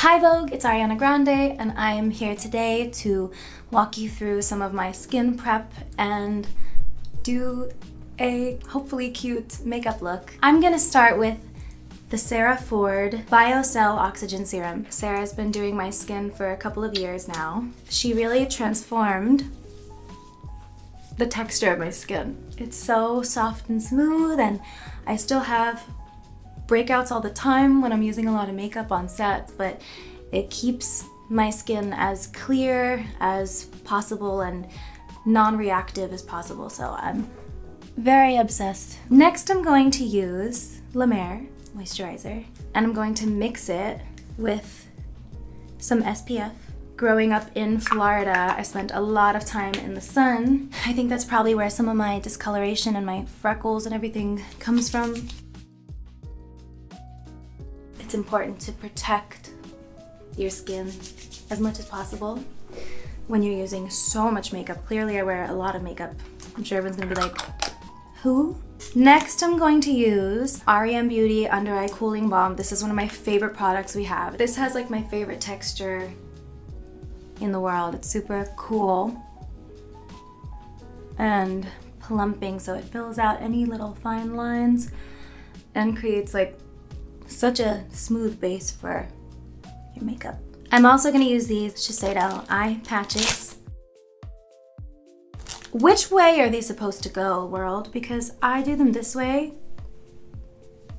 Hi Vogue, it's Ariana Grande and I am here today to walk you through some of my skin prep and do a hopefully cute makeup look. I'm gonna start with the Sarah Ford BioCell Oxygen Serum. Sarah's been doing my skin for a couple of years now. She really transformed the texture of my skin. It's so soft and smooth, and I still have breakouts all the time when I'm using a lot of makeup on set, but it keeps my skin as clear as possible and non-reactive as possible, so I'm very obsessed. Next, I'm going to use La Mer moisturizer, and I'm going to mix it with some SPF. Growing up in Florida, I spent a lot of time in the sun. I think that's probably where some of my discoloration and my freckles and everything comes from. It's important to protect your skin as much as possible when you're using so much makeup. Clearly I wear a lot of makeup. I'm sure everyone's gonna be like, who? Next, I'm going to use Ariane Beauty Under Eye Cooling Balm. This is one of my favorite products we have. This has like my favorite texture in the world. It's super cool and plumping, so it fills out any little fine lines and creates like such a smooth base for your makeup. I'm also going to use these Shiseido eye patches. Which way are they supposed to go, world? Because I do them this way,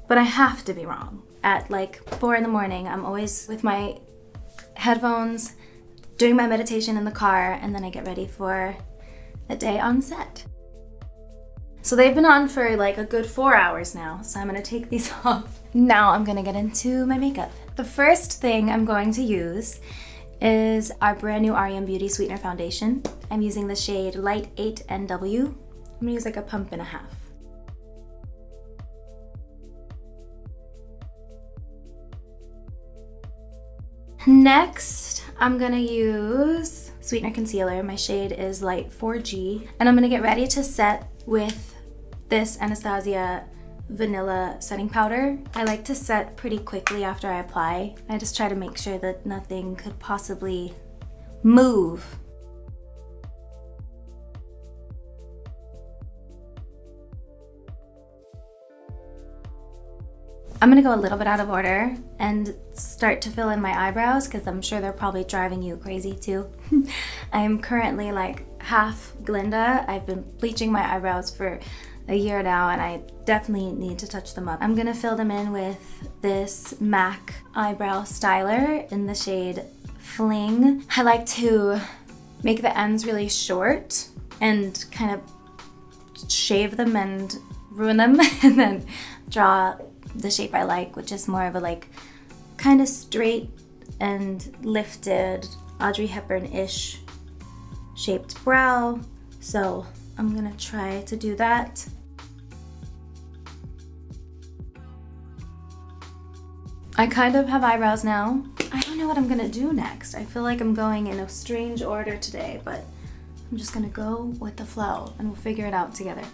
but I have to be wrong. At like 4 in the morning, I'm always with my headphones doing my meditation in the car, and then I get ready for a day on set. So they've been on for like a good 4 hours now, so I'm gonna take these off. Now I'm gonna get into my makeup. The first thing I'm going to use is our brand new Ariane Beauty Sweetener Foundation. I'm using the shade Light 8 NW. I'm gonna use like a pump and a half. Next, I'm gonna use Sweetener Concealer. My shade is Light 4G, and I'm gonna get ready to set with this Anastasia Vanilla Setting Powder. I like to set pretty quickly after I apply. I just try to make sure that nothing could possibly move. I'm gonna go a little bit out of order and start to fill in my eyebrows because I'm sure they're probably driving you crazy too. I'm currently like half Glinda. I've been bleaching my eyebrows for a year now and I definitely need to touch them up. I'm gonna fill them in with this MAC eyebrow styler in the shade Fling. I like to make the ends really short and kind of shave them and ruin them and then draw the shape I like, which is more of a like kind of straight and lifted Audrey Hepburn-ish shaped brow. So I'm gonna try to do that. I kind of have eyebrows now. I don't know what I'm gonna do next. I feel like I'm going in a strange order today, but I'm just gonna go with the flow and we'll figure it out together.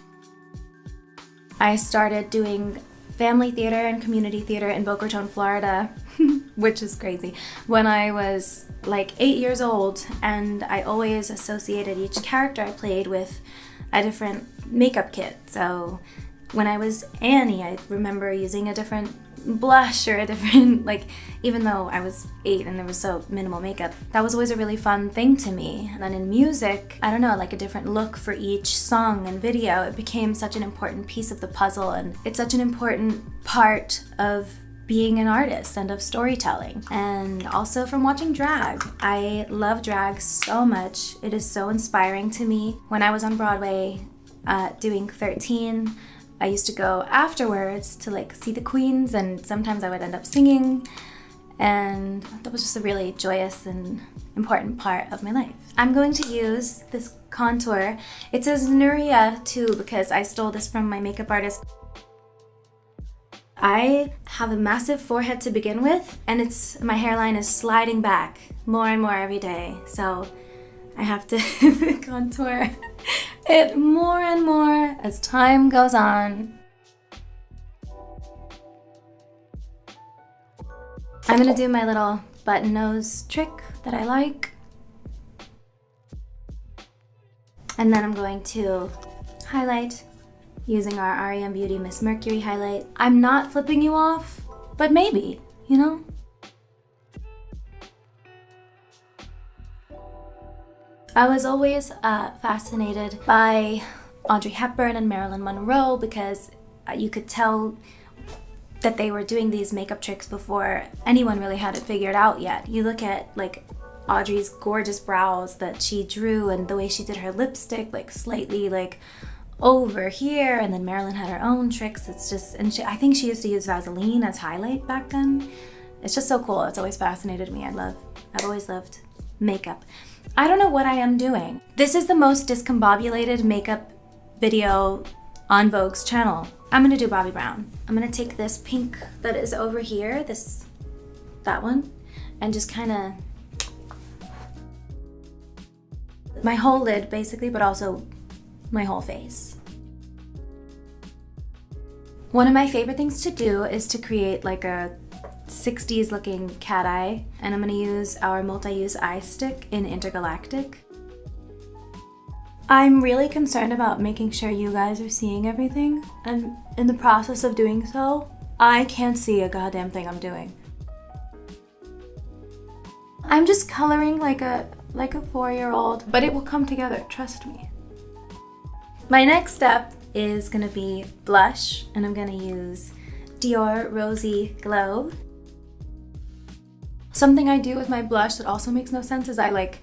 I started doing family theater and community theater in Boca Raton, Florida, which is crazy, when I was like 8 years old, and I always associated each character I played with a different makeup kit. So when I was Annie, I remember using a different blush or a different, like, even though I was 8 and there was so minimal makeup, that was always a really fun thing to me. And then in music, I don't know, like a different look for each song and video. It became such an important piece of the puzzle, and it's such an important part of being an artist and of storytelling. And also from watching drag. I love drag so much. It is so inspiring to me. When I was on Broadway doing 13, I used to go afterwards to like see the queens, and sometimes I would end up singing, and that was just a really joyous and important part of my life. I'm going to use this contour. It says Nuria too because I stole this from my makeup artist. I have a massive forehead to begin with, and my hairline is sliding back more and more every day, so I have to contour it more and more as time goes on. I'm gonna do my little button nose trick that I like. And then I'm going to highlight using our Ariane Beauty Miss Mercury highlight. I'm not flipping you off, but maybe, you know? I was always fascinated by Audrey Hepburn and Marilyn Monroe because you could tell that they were doing these makeup tricks before anyone really had it figured out yet. You look at like Audrey's gorgeous brows that she drew and the way she did her lipstick, like slightly like over here, and then Marilyn had her own tricks. It's just, and I think she used to use Vaseline as highlight back then. It's just so cool. It's always fascinated me. I've always loved makeup. I don't know what I am doing. This is the most discombobulated makeup video on Vogue's channel. I'm gonna do Bobbi Brown. I'm gonna take this pink that is over here, that one, and just kind of my whole lid basically, but also my whole face. One of my favorite things to do is to create like a 60s looking cat eye, and I'm gonna use our multi-use eye stick in Intergalactic. I'm really concerned about making sure you guys are seeing everything, and in the process of doing so, I can't see a goddamn thing I'm doing. I'm just coloring like a 4-year-old, but it will come together, trust me. My next step is gonna be blush, and I'm gonna use Dior Rosy Glow. Something I do with my blush that also makes no sense is I like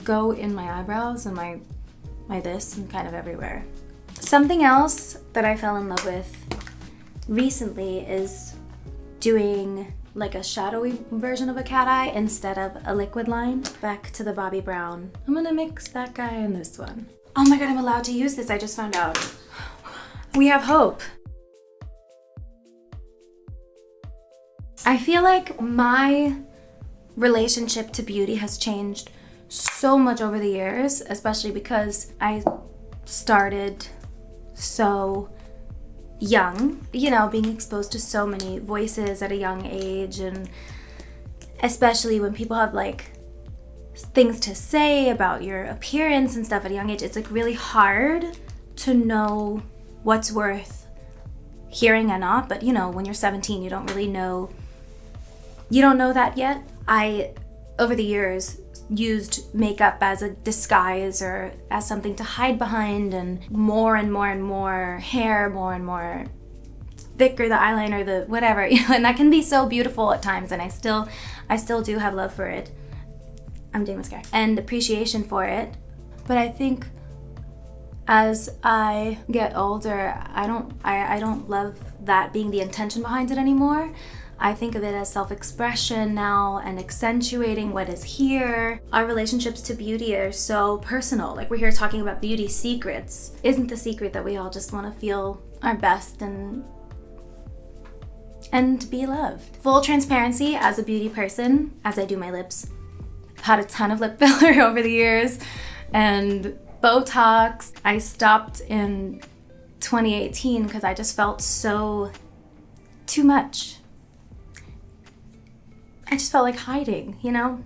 go in my eyebrows and my this and kind of everywhere. Something else that I fell in love with recently is doing like a shadowy version of a cat eye instead of a liquid line. Back to the Bobbi Brown. I'm gonna mix that guy and this one. Oh my god, I'm allowed to use this, I just found out. We have hope. I feel like my relationship to beauty has changed so much over the years, especially because I started so young, you know, being exposed to so many voices at a young age, and especially when people have like things to say about your appearance and stuff at a young age, it's like really hard to know what's worth hearing and not. But you know, when you're 17, you don't really know, you don't know that yet. I, over the years, used makeup as a disguise or as something to hide behind, and more and more hair, more and more thicker the eyeliner, the whatever, you know, and that can be so beautiful at times, and I still do have love for it. I'm doing mascara and appreciation for it, but I think as I get older, I don't love that being the intention behind it anymore. I think of it as self-expression now and accentuating what is here. Our relationships to beauty are so personal. Like, we're here talking about beauty secrets. Isn't the secret that we all just want to feel our best and be loved? Full transparency, as a beauty person, as I do my lips, I've had a ton of lip filler over the years and Botox. I stopped in 2018 because I just felt so too much. I just felt like hiding, you know?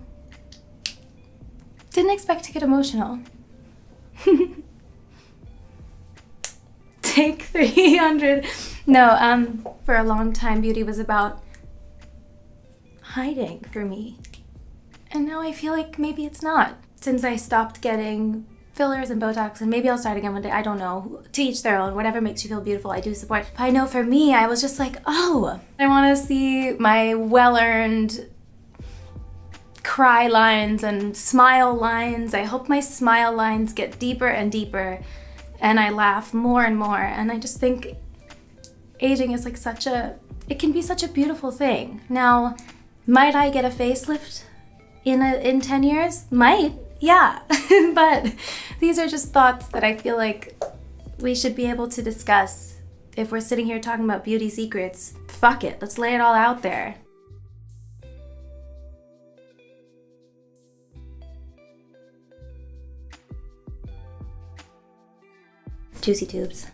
Didn't expect to get emotional. Take 300. No, for a long time, beauty was about hiding for me. And now I feel like maybe it's not. Since I stopped getting fillers and Botox, and maybe I'll start again one day, I don't know. To each their own, whatever makes you feel beautiful, I do support. But I know for me, I was just like, oh, I wanna see my well-earned cry lines and smile lines. I hope my smile lines get deeper and deeper and I laugh more and more. And I just think aging is like it can be such a beautiful thing. Now, might I get a facelift in 10 years? Might, yeah. But these are just thoughts that I feel like we should be able to discuss. If we're sitting here talking about beauty secrets, fuck it, let's lay it all out there. Juicy tubes.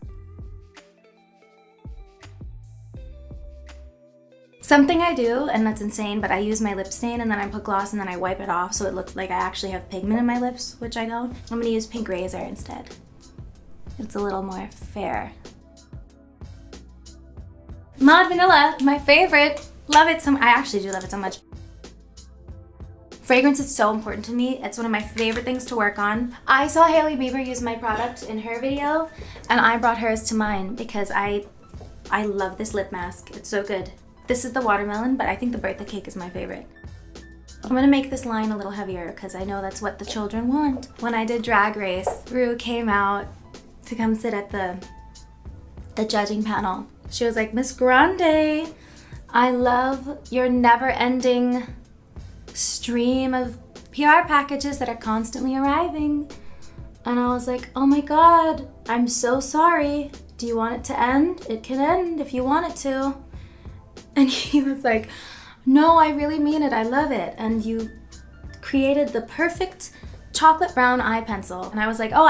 Something I do, and that's insane, but I use my lip stain and then I put gloss and then I wipe it off so it looks like I actually have pigment in my lips, which I don't. I'm gonna use pink razor instead. It's a little more fair. Mod Vanilla, my favorite. Love it I actually do love it so much. Fragrance is so important to me. It's one of my favorite things to work on. I saw Hailey Bieber use my product in her video and I brought hers to mine because I love this lip mask. It's so good. This is the watermelon, but I think the birthday cake is my favorite. I'm gonna make this line a little heavier because I know that's what the children want. When I did Drag Race, Rue came out to come sit at the judging panel. She was like, Miss Grande, I love your never-ending stream of PR packages that are constantly arriving. And I was like, oh my God, I'm so sorry. Do you want it to end? It can end if you want it to. And he was like, no, I really mean it. I love it. And you created the perfect chocolate brown eye pencil. And I was like, oh,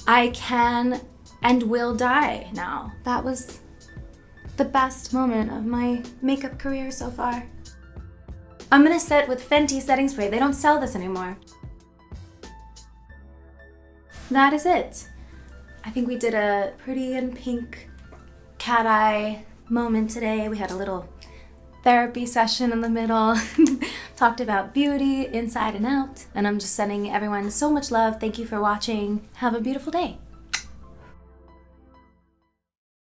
I can and will die now. That was the best moment of my makeup career so far. I'm gonna set with Fenty setting spray. They don't sell this anymore. That is it. I think we did a pretty and pink cat eye moment today. We had a little therapy session in the middle. Talked about beauty inside and out. And I'm just sending everyone so much love. Thank you for watching. Have a beautiful day.